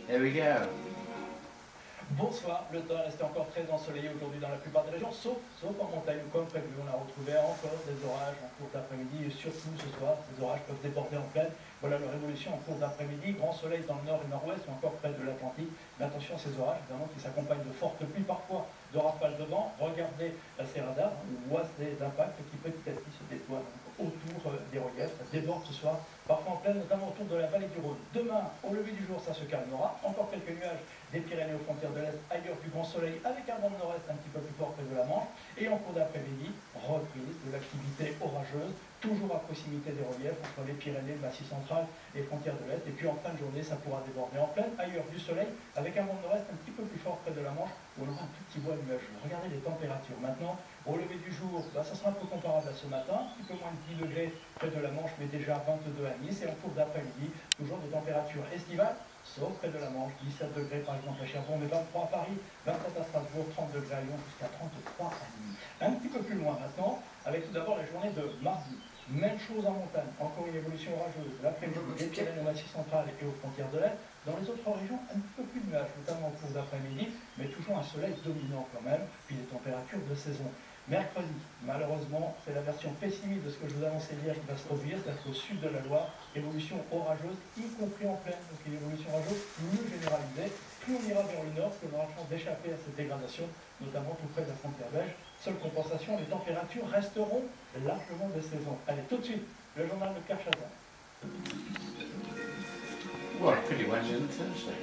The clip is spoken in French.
Here we go. Bonsoir, le temps reste encore très ensoleillé aujourd'hui dans la plupart des régions, sauf en montagne, comme prévu. On a retrouvé encore des orages en cours d'après-midi et surtout ce soir, ces orages peuvent déborder en plaine. Voilà leur évolution en cours d'après-midi. Grand soleil dans le nord et nord-ouest, ou encore près de l'Atlantique. Mais attention, ces orages, évidemment, qui s'accompagnent de fortes pluies, parfois de rafales de vent. Regardez ces radars, on voit des impacts qui petit à petit se déploient autour des reliefs. Ça déborde ce soir, parfois en plaine, notamment autour de la vallée du Rhône. Demain, au lever du jour, ça se calmera. Encore quelques nuages des Pyrénées aux frontières de l'Est, ailleurs du grand soleil, avec un vent de nord-est un petit peu plus fort près de la Manche. Et en cours d'après-midi, reprise de l'activité orageuse, toujours à proximité des reliefs, entre les Pyrénées, le Massif central et les frontières de l'Est. Et puis en fin de journée, ça pourra déborder en plaine, ailleurs du soleil, avec un vent de nord-est un petit peu plus fort près de la Manche, où on aura un tout petit voile nuageux. Regardez les températures. Maintenant, au lever du jour, ça sera un peu comparable à ce matin, un petit peu moins de 10 degrés près de la Manche, mais déjà 22 à Nice. Et en cours d'après-midi, toujours des températures estivales, sauf près de la Manche, 17 degrés par exemple à Cherbourg, mais 23 à Paris, 27 à Strasbourg, 30 degrés à Lyon, jusqu'à 33 à Nîmes. Un petit peu plus loin maintenant, avec tout d'abord la journée de mardi. Même chose en montagne, encore une évolution orageuse. L'après-midi, des Pyrénées au Massif central et aux frontières de l'Est. Dans les autres régions, un petit peu plus de nuages, notamment au cours d'après-midi, mais toujours un soleil dominant quand même, puis des températures de saison. Mercredi, malheureusement, c'est la version pessimiste de ce que je vous annonçais hier qui va se produire, c'est-à-dire au sud de la Loire, évolution orageuse, y compris en plaine, donc une évolution orageuse mieux généralisée. Plus on ira vers le nord, parce qu'on aura chance d'échapper à cette dégradation, notamment tout près de la frontière belge. Seule compensation, les températures resteront largement de saison. Allez, tout de suite, le journal de Pierre Chazin. Well, pretty Wednesday and Thursday.